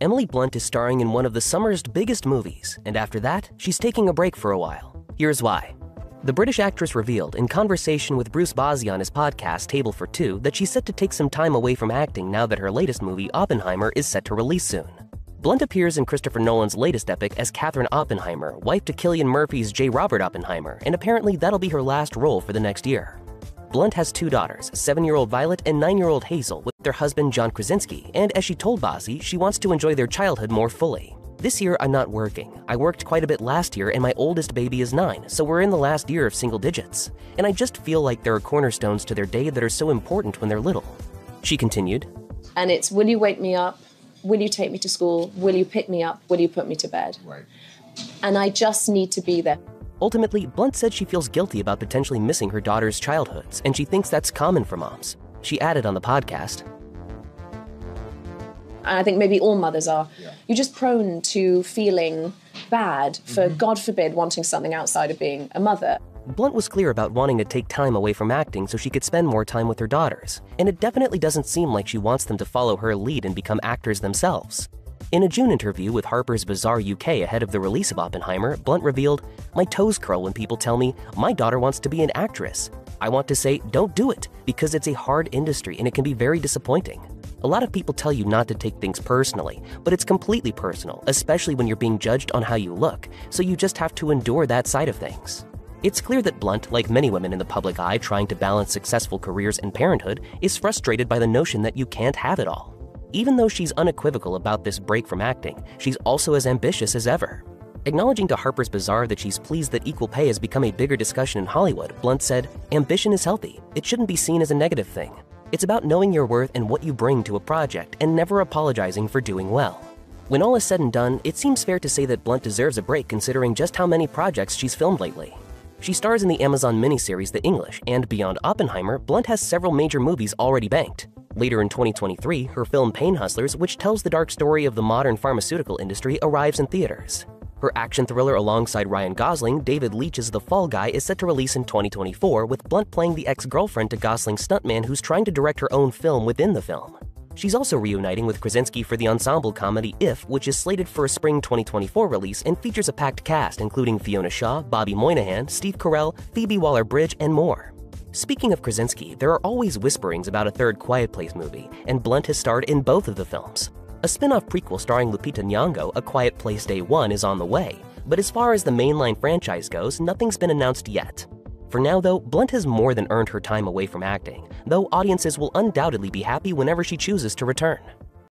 Emily Blunt is starring in one of the summer's biggest movies, and after that, she's taking a break for a while. Here's why. The British actress revealed in conversation with Bruce Bozzi on his podcast Table for Two that she's set to take some time away from acting now that her latest movie, Oppenheimer, is set to release soon. Blunt appears in Christopher Nolan's latest epic as Katherine Oppenheimer, wife to Cillian Murphy's J. Robert Oppenheimer, and apparently that'll be her last role for the next year. Blunt has two daughters, 7-year-old Violet and 9-year-old Hazel, with their husband John Krasinski, and as she told Bozzi, she wants to enjoy their childhood more fully. This year, I'm not working. I worked quite a bit last year and my oldest baby is 9, so we're in the last year of single digits. And I just feel like there are cornerstones to their day that are so important when they're little. She continued, And it's, will you wake me up? Will you take me to school? Will you pick me up? Will you put me to bed? Right. And I just need to be there. Ultimately, Blunt said she feels guilty about potentially missing her daughter's childhoods, and she thinks that's common for moms. She added on the podcast, And I think maybe all mothers are. Yeah. You're just prone to feeling bad for, God forbid, wanting something outside of being a mother. Blunt was clear about wanting to take time away from acting so she could spend more time with her daughters, and it definitely doesn't seem like she wants them to follow her lead and become actors themselves. In a June interview with Harper's Bazaar UK ahead of the release of Oppenheimer, Blunt revealed, "My toes curl when people tell me, my daughter wants to be an actress. I want to say, don't do it, because it's a hard industry and it can be very disappointing. A lot of people tell you not to take things personally, but it's completely personal, especially when you're being judged on how you look, so you just have to endure that side of things." It's clear that Blunt, like many women in the public eye trying to balance successful careers and parenthood, is frustrated by the notion that you can't have it all. Even though she's unequivocal about this break from acting, she's also as ambitious as ever. Acknowledging to Harper's Bazaar that she's pleased that equal pay has become a bigger discussion in Hollywood, Blunt said, "Ambition is healthy. It shouldn't be seen as a negative thing. It's about knowing your worth and what you bring to a project and never apologizing for doing well." When all is said and done, it seems fair to say that Blunt deserves a break considering just how many projects she's filmed lately. She stars in the Amazon miniseries The English, and beyond Oppenheimer, Blunt has several major movies already banked. Later in 2023, her film Pain Hustlers, which tells the dark story of the modern pharmaceutical industry, arrives in theaters. Her action thriller alongside Ryan Gosling, David Leitch's The Fall Guy, is set to release in 2024, with Blunt playing the ex-girlfriend to Gosling's stuntman who's trying to direct her own film within the film. She's also reuniting with Krasinski for the ensemble comedy If, which is slated for a spring 2024 release and features a packed cast including Fiona Shaw, Bobby Moynihan, Steve Carell, Phoebe Waller-Bridge, and more. Speaking of Krasinski, there are always whisperings about a third Quiet Place movie, and Blunt has starred in both of the films. A spin-off prequel starring Lupita Nyong'o, A Quiet Place Day One, is on the way, but as far as the mainline franchise goes, nothing's been announced yet. For now, though, Blunt has more than earned her time away from acting, though audiences will undoubtedly be happy whenever she chooses to return.